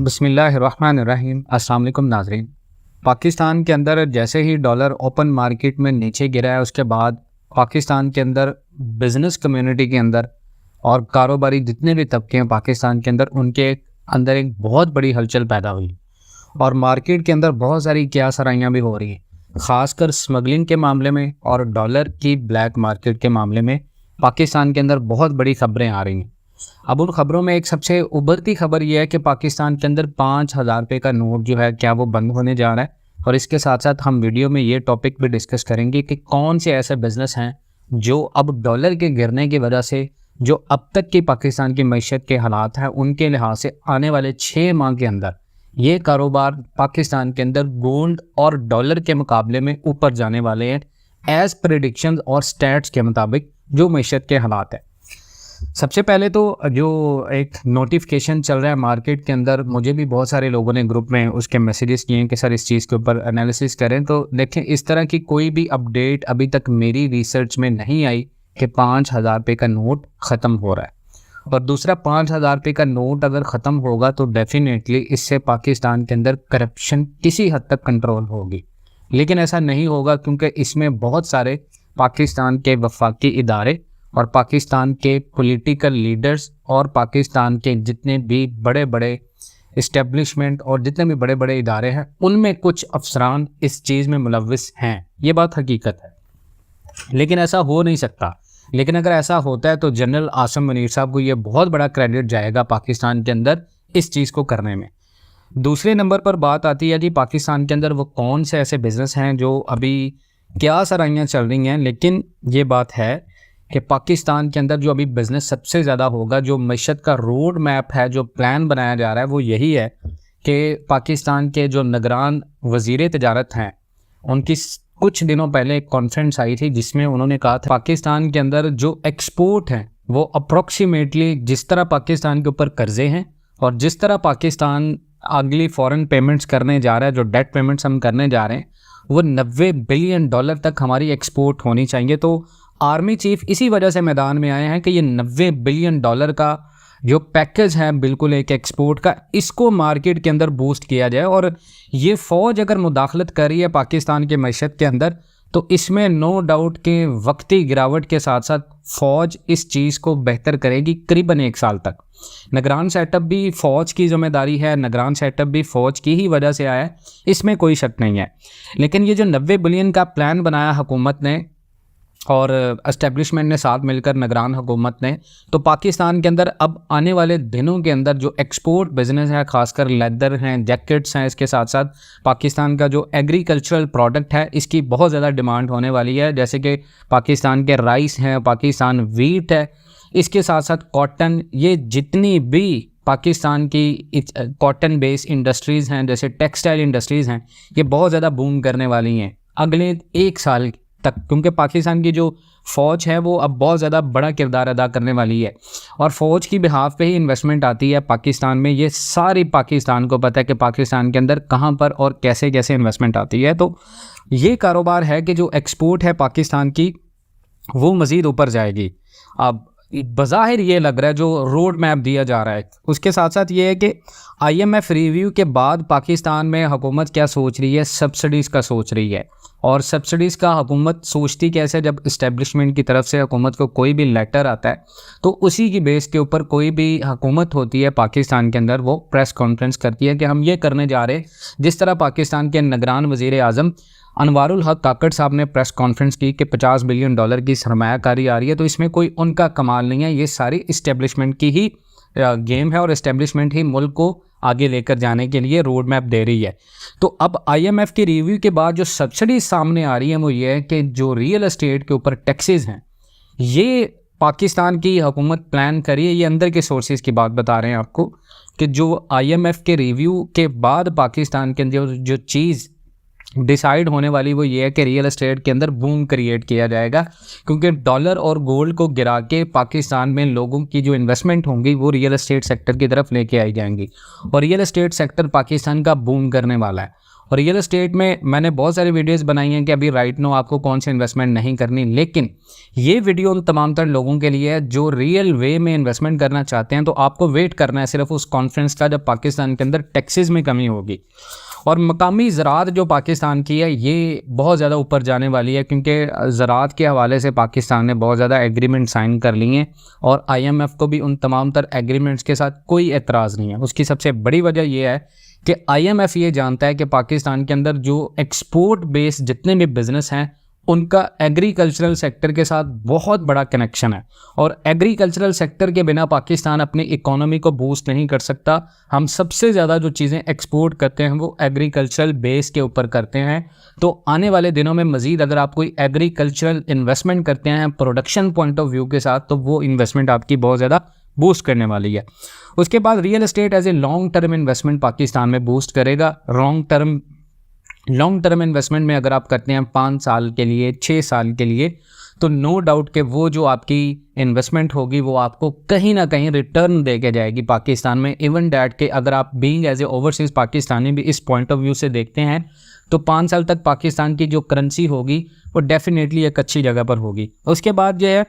बिस्मिल्लाहिर्रहमानिर्रहीम। अस्सलाम वालेकुम नाज़रीन। पाकिस्तान के अंदर जैसे ही डॉलर ओपन मार्केट में नीचे गिरा है, उसके बाद पाकिस्तान के अंदर बिज़नेस कम्युनिटी के अंदर और कारोबारी जितने भी तबके हैं पाकिस्तान के अंदर, उनके अंदर एक बहुत बड़ी हलचल पैदा हुई और मार्केट के अंदर बहुत सारी क्यासराइयाँ भी हो रही हैं, ख़ासकर स्मगलिंग के मामले में और डॉलर की ब्लैक मार्केट के मामले में पाकिस्तान के अंदर बहुत बड़ी खबरें आ रही हैं। अब उन खबरों में एक सबसे उभरती खबर यह है कि पाकिस्तान के अंदर 5,000 रुपये का नोट जो है क्या वो बंद होने जा रहा है। और इसके साथ साथ हम वीडियो में ये टॉपिक भी डिस्कस करेंगे कि कौन से ऐसे बिजनेस हैं जो अब डॉलर के गिरने की वजह से जो अब तक की पाकिस्तान की मईशत के हालात हैं उनके लिहाज से आने वाले 6 माह के अंदर ये कारोबार पाकिस्तान के अंदर गोल्ड और डॉलर के मुकाबले में ऊपर जाने वाले हैं एज प्रेडिक्शन और स्टैट्स के मुताबिक जो मईशत के हालात हैं। सबसे पहले तो जो एक नोटिफिकेशन चल रहा है मार्केट के अंदर, मुझे भी बहुत सारे लोगों ने ग्रुप में उसके मैसेजेस किए हैं कि सर इस चीज़ के ऊपर एनालिसिस करें। तो देखें, इस तरह की कोई भी अपडेट अभी तक मेरी रिसर्च में नहीं आई कि 5,000 रुपये का नोट ख़त्म हो रहा है। और दूसरा, 5,000 रुपये का नोट अगर ख़त्म होगा तो डेफिनेटली इससे पाकिस्तान के अंदर करप्शन किसी हद तक कंट्रोल होगी, लेकिन ऐसा नहीं होगा क्योंकि इसमें बहुत सारे पाकिस्तान के वफाकी इदारे और पाकिस्तान के पॉलिटिकल लीडर्स और पाकिस्तान के जितने भी बड़े बड़े इस्टेब्लिशमेंट और जितने भी बड़े बड़े इदारे हैं उनमें कुछ अफसरान इस चीज़ में मुलव्विस हैं। ये बात हकीकत है, लेकिन ऐसा हो नहीं सकता। लेकिन अगर ऐसा होता है तो जनरल आसिम मुनीर साहब को ये बहुत बड़ा क्रेडिट जाएगा पाकिस्तान के अंदर इस चीज़ को करने में। दूसरे नंबर पर बात आती है जी पाकिस्तान के अंदर वो कौन से ऐसे बिज़नेस हैं जो अभी क्या सराहियाँ चल रही हैं। लेकिन ये बात है कि पाकिस्तान के अंदर जो अभी बिज़नेस सबसे ज़्यादा होगा, जो मईशत का रोड मैप है, जो प्लान बनाया जा रहा है, वो यही है कि पाकिस्तान के जो निगरान वज़ीर तिजारत हैं उनकी कुछ दिनों पहले एक कॉन्फ्रेंस आई थी जिसमें उन्होंने कहा था पाकिस्तान के अंदर जो एक्सपोर्ट हैं वो अप्रॉक्सीमेटली जिस तरह पाकिस्तान के ऊपर कर्जे हैं और जिस तरह पाकिस्तान अगली फ़ॉरेन पेमेंट्स करने जा रहा है, जो डेट पेमेंट्स हम करने जा रहे हैं, वो 90 बिलियन डॉलर तक हमारी एक्सपोर्ट होनी चाहिए। तो आर्मी चीफ इसी वजह से मैदान में आए हैं कि ये 90 बिलियन डॉलर का जो पैकेज है बिल्कुल एक एक्सपोर्ट का, इसको मार्केट के अंदर बूस्ट किया जाए। और ये फ़ौज अगर मुदाखलत कर रही है पाकिस्तान के मईशत के अंदर तो इसमें नो डाउट के वक्ती गिरावट के साथ साथ फ़ौज इस चीज़ को बेहतर करेगी करीबन 1 साल तक। निगरान सेटअप भी फ़ौज की ज़िम्मेदारी है, निगरान सेटअप भी फ़ौज की ही वजह से आया है, इसमें कोई शक नहीं है। लेकिन ये जो 90 बिलियन का प्लान बनाया हुकूमत ने और एस्टेब्लिशमेंट ने साथ मिलकर, निगरान हुकूमत ने, तो पाकिस्तान के अंदर अब आने वाले दिनों के अंदर जो एक्सपोर्ट बिज़नेस है, खासकर लेदर हैं, जैकेट्स हैं, इसके साथ साथ पाकिस्तान का जो एग्रीकल्चरल प्रोडक्ट है इसकी बहुत ज़्यादा डिमांड होने वाली है। जैसे कि पाकिस्तान के राइस हैं, पाकिस्तान वीट है, इसके साथ साथ कॉटन, ये जितनी भी पाकिस्तान की कॉटन बेस्ड इंडस्ट्रीज़ हैं, जैसे टेक्सटाइल इंडस्ट्रीज़ हैं, ये बहुत ज़्यादा बूम करने वाली हैं अगले 1 साल तक, क्योंकि पाकिस्तान की जो फ़ौज है वो अब बहुत ज़्यादा बड़ा किरदार अदा करने वाली है और फ़ौज की बिहाफ पे ही इन्वेस्टमेंट आती है पाकिस्तान में। ये सारी पाकिस्तान को पता है कि पाकिस्तान के अंदर कहाँ पर और कैसे कैसे इन्वेस्टमेंट आती है। तो ये कारोबार है कि जो एक्सपोर्ट है पाकिस्तान की वो मज़ीद ऊपर जाएगी। अब बज़ाहिर ये लग रहा है जो रोड मैप दिया जा रहा है, उसके साथ साथ ये है कि IMF रिव्यू के बाद पाकिस्तान में हुकूमत क्या सोच रही है, सब्सिडीज़ का सोच रही है। और सब्सिडीज़ का हुकूमत सोचती कैसे, जब इस्टेब्लिशमेंट की तरफ से हुकूमत को कोई भी लेटर आता है तो उसी की बेस के ऊपर कोई भी हुकूमत होती है पाकिस्तान के अंदर वो प्रेस कॉन्फ्रेंस करती है कि हम ये करने जा रहे हैं। जिस तरह पाकिस्तान के निगरान वज़ीर आज़म अनवारुल हक काकड़ साहब ने प्रेस कॉन्फ्रेंस की कि 50 बिलियन डॉलर की सरमायाकारी आ रही है, तो इसमें कोई उनका कमाल नहीं है, ये सारी इस्टेब्लिशमेंट की ही गेम है और इस्टेब्लिशमेंट ही मुल्क को आगे लेकर जाने के लिए रोड मैप दे रही है। तो अब IMF की रिव्यू के बाद जो सब्सिडी सामने आ रही है वो ये है कि जो रियल एस्टेट के ऊपर टैक्सेस हैं ये पाकिस्तान की हुकूमत प्लान करी है। ये अंदर के सोर्सेज की बात बता रहे हैं आपको कि जो IMF के रिव्यू के बाद पाकिस्तान के अंदर जो चीज़ डिसाइड होने वाली वो ये है कि रियल एस्टेट के अंदर बूम क्रिएट किया जाएगा, क्योंकि डॉलर और गोल्ड को गिरा के पाकिस्तान में लोगों की जो इन्वेस्टमेंट होंगी वो रियल एस्टेट सेक्टर की तरफ लेके आई जाएंगी और रियल एस्टेट सेक्टर पाकिस्तान का बूम करने वाला है। और रियल एस्टेट में मैंने बहुत सारी वीडियोस बनाई हैं कि अभी राइट नो आपको कौन सी इन्वेस्टमेंट नहीं करनी, लेकिन ये वीडियो उन तमाम तर लोगों के लिए है जो रियल वे में इन्वेस्टमेंट करना चाहते हैं। तो आपको वेट करना है सिर्फ उस कॉन्फ्रेंस का जब पाकिस्तान के अंदर टैक्सेस में कमी होगी। और मकामी ज़राअत जो पाकिस्तान की है ये बहुत ज़्यादा ऊपर जाने वाली है, क्योंकि ज़राअत के हवाले से पाकिस्तान ने बहुत ज़्यादा एग्रीमेंट साइन कर लिए हैं और IMF को भी उन तमाम तर एग्रीमेंट्स के साथ कोई एतराज़ नहीं है। उसकी सबसे बड़ी वजह यह है कि IMF ये जानता है कि पाकिस्तान के अंदर जो एक्सपोर्ट बेस्ड जितने भी बिज़नेस हैं उनका एग्रीकल्चरल सेक्टर के साथ बहुत बड़ा कनेक्शन है, और एग्रीकल्चरल सेक्टर के बिना पाकिस्तान अपनी इकोनॉमी को बूस्ट नहीं कर सकता। हम सबसे ज़्यादा जो चीज़ें एक्सपोर्ट करते हैं वो एग्रीकल्चरल बेस के ऊपर करते हैं। तो आने वाले दिनों में मज़ीद अगर आप कोई एग्रीकल्चरल इन्वेस्टमेंट करते हैं प्रोडक्शन पॉइंट ऑफ व्यू के साथ, तो वो इन्वेस्टमेंट आपकी बहुत ज़्यादा बूस्ट करने वाली है। उसके बाद real estate as a long term investment Pakistan में बूस्ट करेगा। लॉन्ग टर्म इन्वेस्टमेंट में अगर आप करते हैं 5 साल के लिए, 6 साल के लिए, तो नो डाउट कि वो जो आपकी इन्वेस्टमेंट होगी वो आपको कहीं ना कहीं रिटर्न दे के जाएगी पाकिस्तान में। इवन डैट के अगर आप being as a overseas Pakistani भी इस पॉइंट ऑफ व्यू से देखते हैं तो 5 साल तक पाकिस्तान की जो करेंसी होगी वो डेफिनेटली एक अच्छी जगह पर होगी। उसके बाद ये है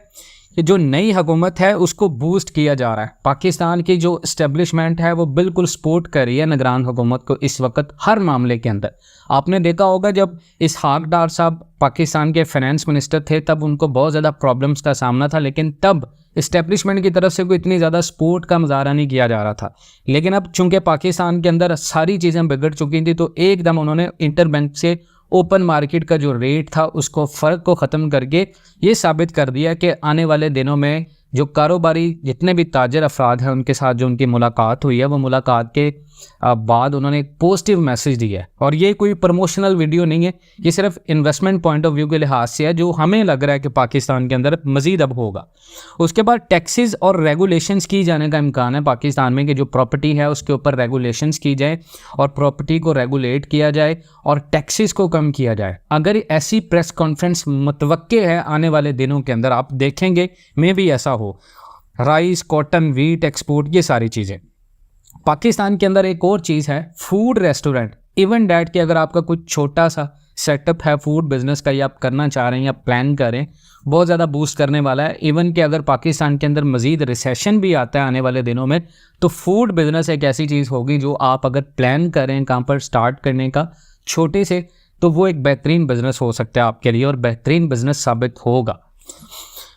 कि जो नई हुकूमत है उसको बूस्ट किया जा रहा है। पाकिस्तान की जो इस्टेब्लिशमेंट है वो बिल्कुल सपोर्ट कर रही है निगरान हुकूमत को इस वक्त हर मामले के अंदर। आपने देखा होगा जब इसहाक डार साहब पाकिस्तान के फाइनेंस मिनिस्टर थे तब उनको बहुत ज़्यादा प्रॉब्लम्स का सामना था, लेकिन तब इस्टेब्लिशमेंट की तरफ से कोई इतनी ज़्यादा सपोर्ट का मुजाहरा नहीं किया जा रहा था। लेकिन अब चूंकि पाकिस्तान के अंदर सारी चीज़ें बिगड़ चुकी थी तो एकदम उन्होंने इंटरबैंक से ओपन मार्केट का जो रेट था उसको फ़र्क को ख़त्म करके ये साबित कर दिया कि आने वाले दिनों में जो कारोबारी जितने भी ताजर अफराद हैं उनके साथ जो उनकी मुलाकात हुई है वो मुलाकात के बाद उन्होंने एक पॉजिटिव मैसेज दिया है। और ये कोई प्रमोशनल वीडियो नहीं है, ये सिर्फ इन्वेस्टमेंट पॉइंट ऑफ व्यू के लिहाज से है जो हमें लग रहा है कि पाकिस्तान के अंदर मज़ीद अब होगा। उसके बाद टैक्सेस और रेगुलेशंस की जाने का इम्कान है पाकिस्तान में कि जो प्रॉपर्टी है उसके ऊपर रेगुलेशंस की जाए और प्रॉपर्टी को रेगुलेट किया जाए और टैक्सेस को कम किया जाए। अगर ऐसी प्रेस कॉन्फ्रेंस मुतवक्के है आने वाले दिनों के अंदर, आप देखेंगे मे भी ऐसा हो। राइस, कॉटन, वीट एक्सपोर्ट, ये सारी चीज़ें। पाकिस्तान के अंदर एक और चीज़ है फूड रेस्टोरेंट। इवन डैट कि अगर आपका कुछ छोटा सा सेटअप है फूड बिजनेस का या आप करना चाह रहे हैं या प्लान करें, बहुत ज़्यादा बूस्ट करने वाला है। इवन कि अगर पाकिस्तान के अंदर मज़ीद रिसेशन भी आता है आने वाले दिनों में तो फूड बिजनेस एक ऐसी चीज़ होगी जो आप अगर प्लान करें कहाँ पर स्टार्ट करने का छोटे से, तो वो एक बेहतरीन बिजनेस हो सकता है आपके लिए और बेहतरीन बिजनेस साबित होगा।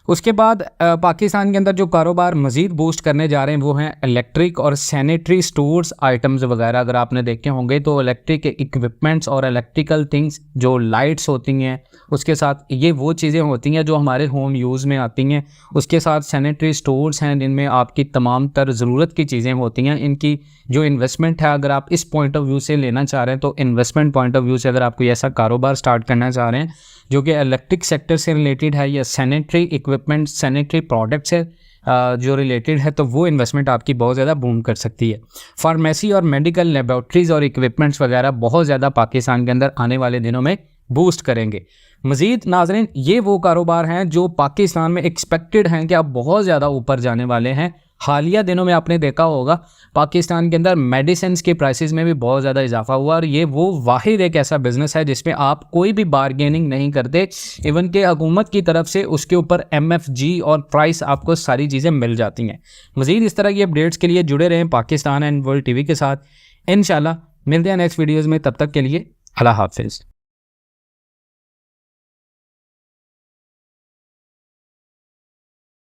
उसके बाद पाकिस्तान के अंदर जो कारोबार मज़ीद बूस्ट करने जा रहे हैं वो हैं इलेक्ट्रिक और सैनिटरी स्टोर्स आइटम्स वगैरह। अगर आपने देखे होंगे तो इलेक्ट्रिक इक्विपमेंट्स और इलेक्ट्रिकल थिंग्स जो लाइट्स होती हैं, उसके साथ ये वो चीज़ें होती हैं जो हमारे होम यूज़ में आती हैं। उसके साथ सैनिटरी स्टोर्स हैं जिनमें आपकी तमाम तर ज़रूरत की चीज़ें होती हैं। इनकी जो इन्वेस्टमेंट है अगर आप इस पॉइंट ऑफ व्यू से लेना चाह रहे हैं तो इन्वेस्टमेंट पॉइंट ऑफ व्यू से अगर आप कोई ऐसा कारोबार स्टार्ट करना चाह रहे हैं जो कि इलेक्ट्रिक सेक्टर से रिलेटेड है या सैनिटरी इक्विपमेंट, सैनिटरी प्रोडक्ट्स है जो रिलेटेड है, तो वो इन्वेस्टमेंट आपकी बहुत ज़्यादा बूम कर सकती है। फार्मेसी और मेडिकल लेबॉर्ट्रीज़ और इक्विपमेंट्स वगैरह बहुत ज़्यादा पाकिस्तान के अंदर आने वाले दिनों में बूस्ट करेंगे। मज़ीद नाज़रीन, ये वो कारोबार हैं जो पाकिस्तान में एक्सपेक्टेड हैं कि अब बहुत ज़्यादा ऊपर जाने वाले हैं। हालिया दिनों में आपने देखा होगा पाकिस्तान के अंदर मेडिसिन के प्राइसेस में भी बहुत ज़्यादा इजाफा हुआ और ये वो वाहिद एक ऐसा बिज़नेस है जिसमें आप कोई भी बारगेनिंग नहीं करते। इवन के हुकूमत की तरफ से उसके ऊपर MFG और प्राइस आपको सारी चीज़ें मिल जाती हैं। मज़ीद इस तरह की अपडेट्स के लिए जुड़े रहें पाकिस्तान एंड वर्ल्ड TV के साथ। इंशाल्लाह मिलते हैं नेक्स्ट वीडियोज़ में, तब तक के लिए अल्लाह हाफिज़।